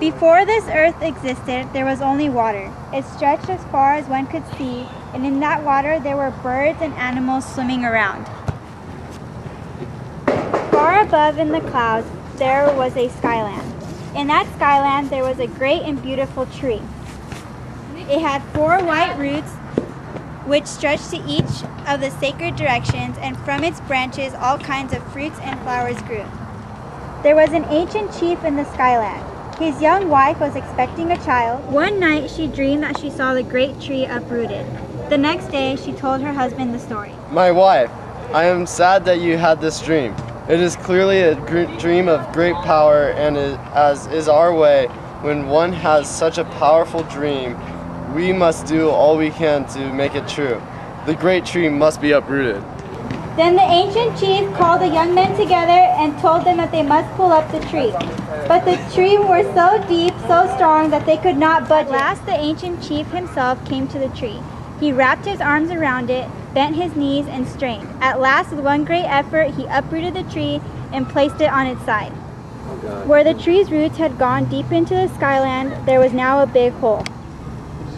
Before this earth existed, there was only water. It stretched as far as one could see, and in that water there were birds and animals swimming around. Far above in the clouds, there was a skyland. In that skyland, there was a great and beautiful tree. It had 4 white roots, which stretched to each of the sacred directions, and from its branches all kinds of fruits and flowers grew. There was an ancient chief in the skyland. His young wife was expecting a child. One night she dreamed that she saw the great tree uprooted. The next day she told her husband the story. My wife, I am sad that you had this dream. It is clearly a dream of great power, and as is our way, when one has such a powerful dream, we must do all we can to make it true. The great tree must be uprooted. Then the ancient chief called the young men together and told them that they must pull up the tree. But the tree was so deep, so strong, that they could not budge. At last the ancient chief himself came to the tree. He wrapped his arms around it, bent his knees, and strained. At last, with one great effort, he uprooted the tree and placed it on its side. Where the tree's roots had gone deep into the skyland, there was now a big hole.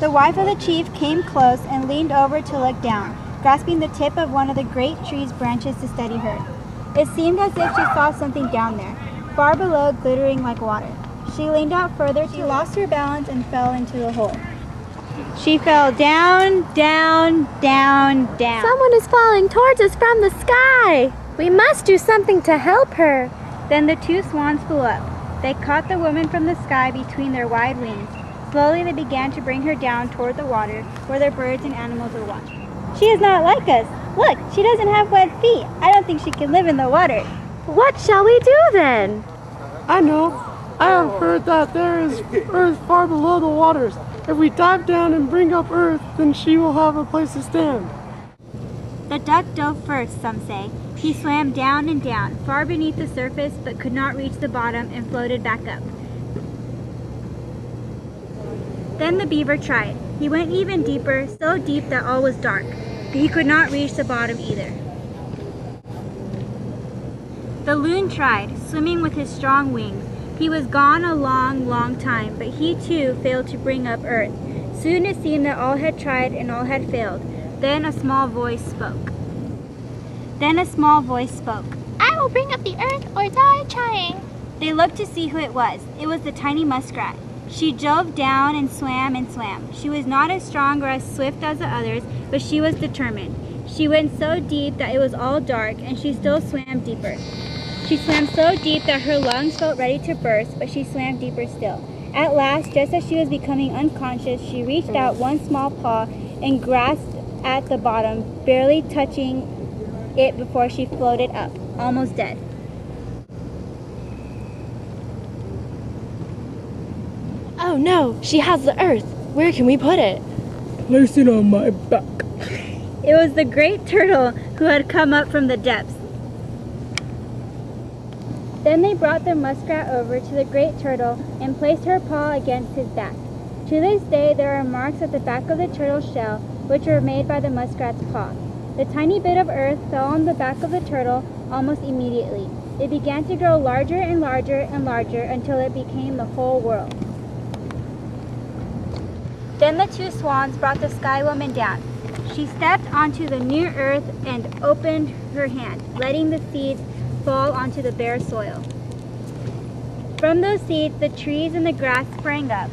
The wife of the chief came close and leaned over to look down, grasping the tip of one of the great tree's branches to steady her. It seemed as if she saw something down there, far below, glittering like water. She leaned out further. She lost her balance and fell into the hole. She fell down, down, down, down. Someone is falling towards us from the sky. We must do something to help her. Then the 2 swans flew up. They caught the woman from the sky between their wide wings. Slowly they began to bring her down toward the water, where the birds and animals were watching. She is not like us. Look, she doesn't have wet feet. I don't think she can live in the water. What shall we do then? I know. I have heard that there is earth far below the waters. If we dive down and bring up earth, then she will have a place to stand. The duck dove first, some say. He swam down and down, far beneath the surface, but could not reach the bottom and floated back up. Then the beaver tried. He went even deeper, so deep that all was dark. He could not reach the bottom either. The loon tried, swimming with his strong wings. He was gone a long, long time, but he too failed to bring up earth. Soon it seemed that all had tried and all had failed. Then a small voice spoke. I will bring up the earth or die trying. They looked to see who it was. It was the tiny muskrat. She dove down and swam and swam. She was not as strong or as swift as the others, but she was determined. She went so deep that it was all dark, and she still swam deeper. She swam so deep that her lungs felt ready to burst, but she swam deeper still. At last, just as she was becoming unconscious, she reached out one small paw and grasped at the bottom, barely touching it before she floated up, almost dead. Oh no, she has the earth. Where can we put it? Place it on my back. It was the great turtle who had come up from the depths. Then they brought the muskrat over to the great turtle and placed her paw against his back. To this day there are marks at the back of the turtle's shell, which were made by the muskrat's paw. The tiny bit of earth fell on the back of the turtle almost immediately. It began to grow larger and larger and larger until it became the whole world. Then the 2 swans brought the sky woman down. She stepped onto the new earth and opened her hand, letting the seeds fall onto the bare soil. From those seeds, the trees and the grass sprang up.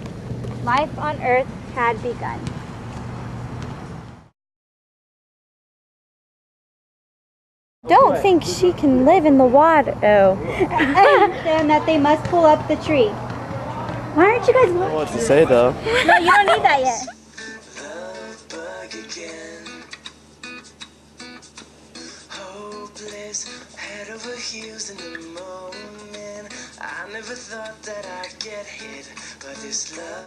Life on earth had begun. Don't think she can live in the water. Oh. And that they must pull up the tree. Why aren't you guys looking? What to say though? No, you don't need that yet. Head over heels in the moment. I never thought that I'd get hit, but this love